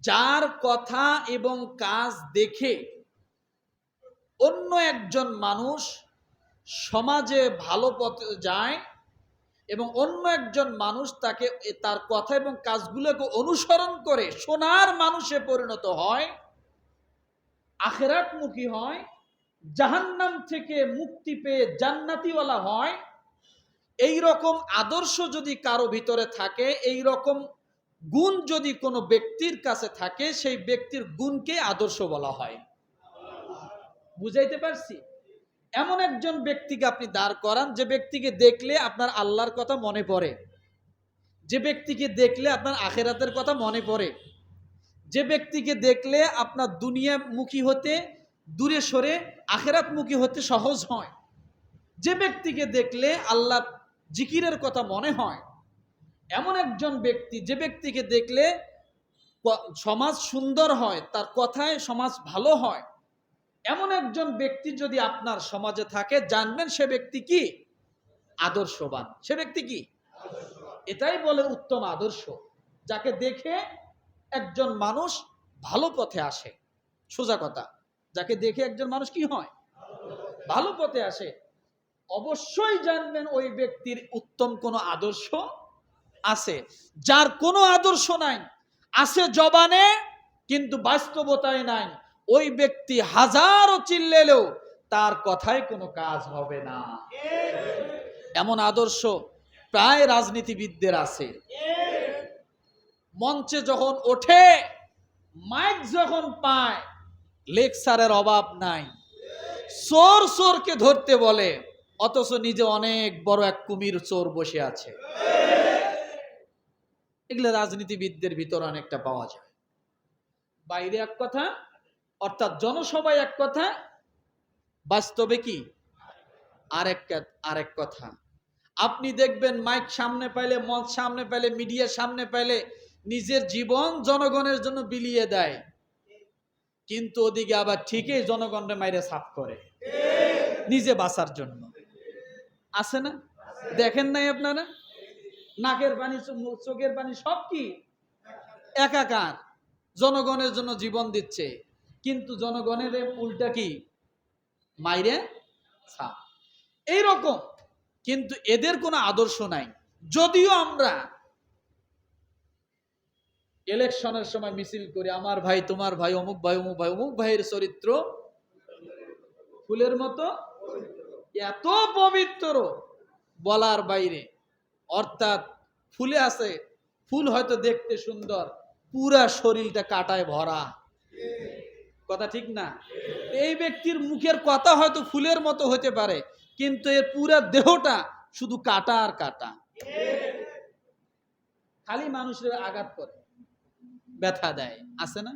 যার কথা এবং কাজ দেখে অন্য একজন মানুষ সমাজে ভালো পথে যায় এবং অন্য একজন মানুষ তাকে তার কথা এবং কাজগুলোকে অনুসরণ করে সোনার মানুষে পরিণত হয়, আখিরাতমুখী হয়, জাহান্নাম থেকে মুক্তি পেয়ে জান্নাতিওয়ালা হয়, এই রকম আদর্শ যদি কারো ভিতরে থাকে, এই রকম গুণ যদি কোনো ব্যক্তির কাছে থাকে, সেই ব্যক্তির গুণকে আদর্শ বলা হয়। বুঝাইতে পারছি? এমন একজন ব্যক্তিকে আপনি দাঁড় করান যে ব্যক্তিকে দেখলে আপনার আল্লাহর কথা মনে পড়ে, যে ব্যক্তিকে দেখলে আপনার আখিরাতের কথা মনে পড়ে, যে ব্যক্তিকে দেখলে আপনার দুনিয়ামুখী হতে দূরে সরে আখিরাতমুখী হতে সহজ হয়, যে ব্যক্তিকে দেখলে আল্লাহ জিকিরের কথা মনে হয়, এমন একজন ব্যক্তি, যে ব্যক্তিকে দেখলে সমাজ সুন্দর হয়, তার কথায় সমাজ ভালো হয়, এমন একজন ব্যক্তি যদি আপনার সমাজে থাকে, জানবেন সে ব্যক্তি কি? আদর্শবান। সে ব্যক্তি কি? এটাই বলে উত্তম আদর্শ, যাকে দেখে একজন মানুষ ভালো পথে আসে। সোজা কথা, যাকে দেখে একজন মানুষ কি হয়? ভালো পথে আসে। অবশ্যই জানবেন ওই ব্যক্তির উত্তম কোনো আদর্শ আছে। যার কোনো আদর্শ নাই, আছে জবানে কিন্তু বাস্তবতায় নাই, ওই ব্যক্তি হাজারো চিল্লেলেও তার কথায় কোনো কাজ হবে না। এমন আদর্শ প্রায় রাজনীতিবিদদের আছে। মঞ্চে যখন ওঠে, মাইক যখন পায়, লেকচারের অভাব নাই, চোর চোরকে ধরতে বলে, অথচ নিজে অনেক বড় এক কুমির চোর বসে আছে। এগুলো রাজনীতিবিদদের ভিতর অনেকটা পাওয়া যায়। বাইরে এক কথা, অর্থাৎ জনসভায় এক কথা, বাস্তবে কি আরেক কথা। আপনি দেখবেন মাইক সামনে পাইলে, মঞ্চ সামনে পাইলে, মিডিয়ার সামনে পাইলে নিজের জীবন জনগণের জন্য বিলিয়ে দেয়, কিন্তু ওদিকে আবার ঠিকই জনগণের মাইরে সাফ করে নিজে বাঁচার জন্য। আছে না? দেখেন নাই আপনারা? নাকের পানি, চোখের পানি সব কি একাকার, জনগণের জন্য জীবন দিচ্ছে, কিন্তু জনগণের উল্টা কি মাইরে সাফ। এইরকম, কিন্তু এদের কোনো আদর্শ নাই। যদিও আমরা ইলেকশনের সময় মিছিল করি, আমার ভাই, তোমার ভাই, অমুক ভাই, অমুক ভাই, অমুক ভাইয়ের চরিত্র ফুলের মতো এত পবিত্র, বলার বাইরে। অর্থাৎ ফুলে আছে, ফুল হয়তো দেখতে সুন্দর, পুরা শরীরটা কাঁটায় ভরা। কথা ঠিক না? এই ব্যক্তির মুখের কথা হয়তো ফুলের মতো হতে পারে, কিন্তু এর পুরা দেহটা শুধু কাঁটা আর কাঁটা। খালি মানুষের আঘাত করে, ব্যথা দেয়। আছে না?